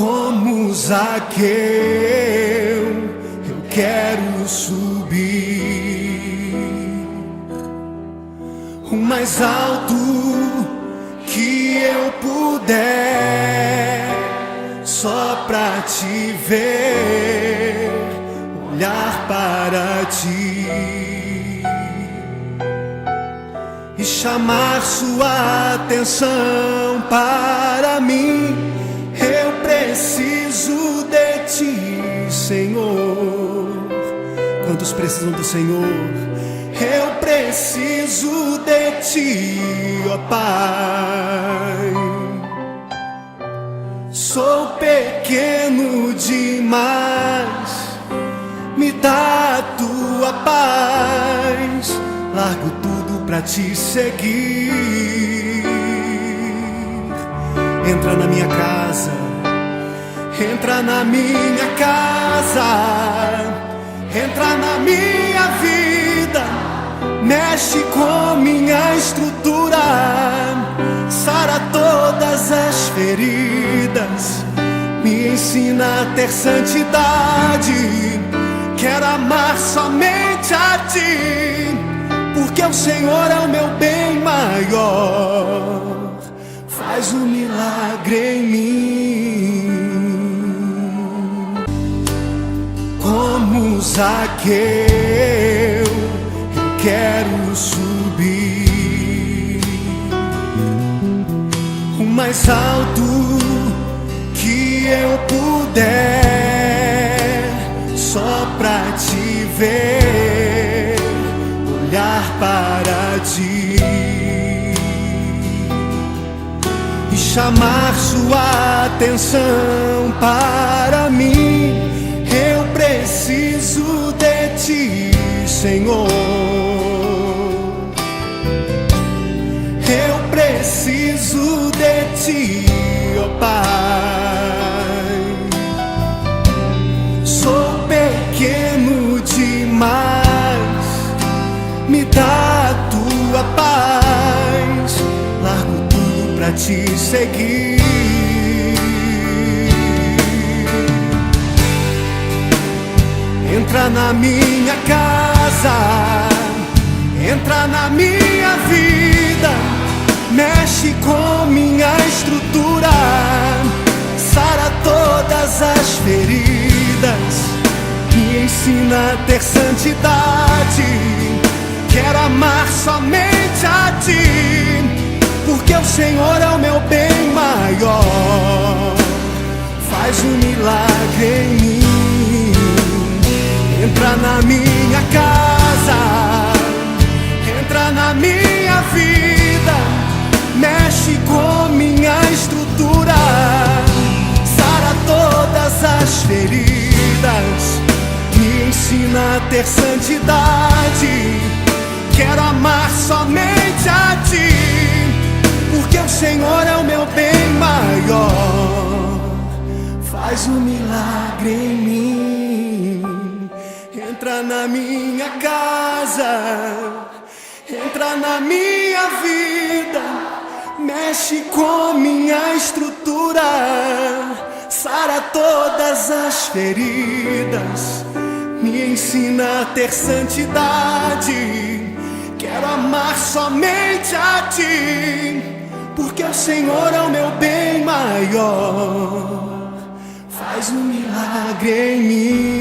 Como Zaqueu, eu quero subir o mais alto que eu puder, só pra te ver, olhar para ti e chamar sua atenção para mim. Eu preciso de ti, Senhor. Quantos precisam do Senhor? Eu preciso de ti, ó Pai. Sou pequeno demais, me dá a tua paz. Largo tudo pra te seguir. Entra na minha casa, entra na minha casa, entra na minha vida, mexe com minha estrutura, sara todas as feridas, me ensina a ter santidade. Quero amar somente a ti, porque o Senhor é o meu bem maior. Faz um milagre em mim. Como Zaqueu, eu quero subir o mais alto que eu puder, só pra te ver, olhar para ti e chamar sua atenção para mim. Eu preciso de ti, Senhor. Eu preciso de ti, ó Pai. Sou pequeno demais, me dá a tua paz. Largo tudo pra te seguir. Entra na minha casa, entra na minha vida, mexe com minha estrutura, sara todas as feridas, me ensina a ter santidade. Quero amar somente a ti, porque o Senhor é o meu bem maior. Faz um milagre em mim. Entra na minha casa, entra na minha vida, mexe com minha estrutura, sara todas as feridas, me ensina a ter santidade. Quero amar somente a ti, porque o Senhor é o meu bem maior. Faz um milagre em mim. Entra na minha casa, entra na minha vida, mexe com minha estrutura, sara todas as feridas, me ensina a ter santidade. Quero amar somente a ti, porque o Senhor é o meu bem maior. Faz um milagre em mim.